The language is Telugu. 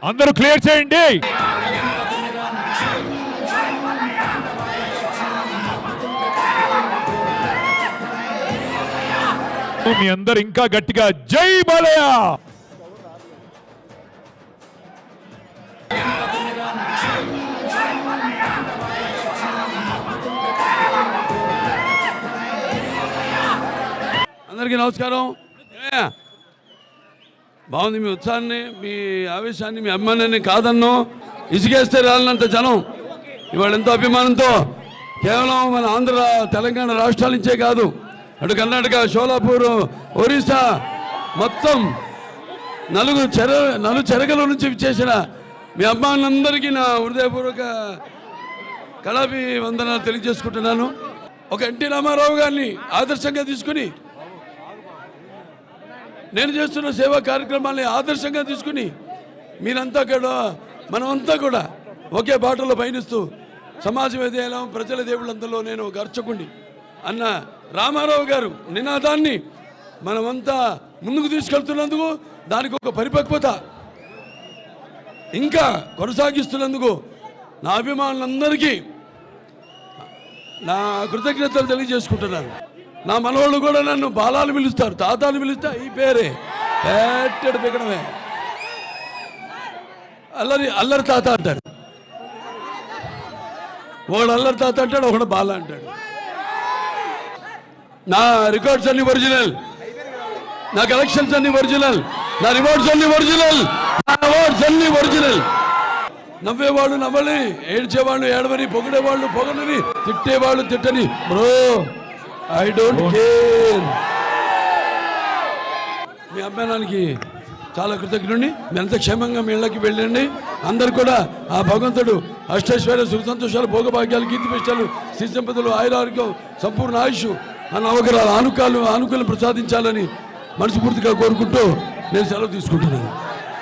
అందరూ క్లియర్ చేయండి. మీ అందరు ఇంకా గట్టిగా జై బాలయ్య. అందరికీ నమస్కారం. బాగుంది మీ ఉత్సాహాన్ని, మీ ఆవేశాన్ని, మీ అభిమానాన్ని కాదన్నో. ఇసుకేస్తే రాలినంత జనం ఇవాళ ఎంతో అభిమానంతో కేవలం మన ఆంధ్ర తెలంగాణ రాష్ట్రాల నుంచే కాదు, అటు కర్ణాటక, షోలాపూర్, ఒరిస్సా మొత్తం నలు చెరగల నుంచి చేసిన మీ అభిమానులందరికీ నా హృదయపూర్వక కళాభి వందనాలు తెలియజేసుకుంటున్నాను. ఒక ఎన్టీ రామారావు గారిని ఆదర్శంగా తీసుకుని, నేను చేస్తున్న సేవా కార్యక్రమాల్ని ఆదర్శంగా తీసుకుని మీరంతా కూడా, మనమంతా కూడా ఒకే బాటలో పయనిస్తూ సమాజం ఏదైనా ప్రజల దేవుళ్ళందరిలో నేను ఒక అర్చకుడిని అన్న రామారావు గారు నినాదాన్ని మనమంతా ముందుకు తీసుకెళ్తున్నందుకు, దానికి ఒక పరిపక్వత ఇంకా కొనసాగిస్తున్నందుకు నా అభిమానులందరికీ నా కృతజ్ఞతలు తెలియజేసుకుంటున్నాను. నా మనవాళ్ళు కూడా నన్ను బాలాలు పిలుస్తారు, తాతాలు పిలుస్తా ఈ పేరే పెట్టడు పెక్కడమే. అల్లరి తాత అంటారు, ఒకడు అల్లరి తాత అంటాడు, ఒకడు బాల అంటాడు. నా రికార్డ్స్ అన్ని ఒరిజినల్, నా కలెక్షన్స్ అన్ని ఒరిజినల్, నా రివార్డ్స్ అన్ని ఒరిజినల్, నా అవార్డ్స్ అన్ని ఒరిజినల్. నవ్వేవాళ్ళు నవ్వని, ఏడ్చేవాళ్ళు ఏడవని, పొగిడేవాళ్ళు పొగడని, తిట్టేవాళ్ళు తిట్టని. Bro I don't care. మీ అభిమానానికి చాలా కృతజ్ఞుడిని. మీ అంత క్షేమంగా మీ ఇళ్ళకి వెళ్ళండి. అందరు కూడా ఆ భగవంతుడు అష్టైశ్వర్య సుఖ సంతోషాలు, భోగభాగ్యాలు, కీర్తి ప్రతిష్టలు, శ్రీ సంపదలు, ఆయురారోగ్యం, సంపూర్ణ ఆయుష్, ఆ నవగ్రహాల ఆనుకూలం ప్రసాదించాలని మనస్ఫూర్తిగా కోరుకుంటూ నేను సెలవు తీసుకుంటున్నాను.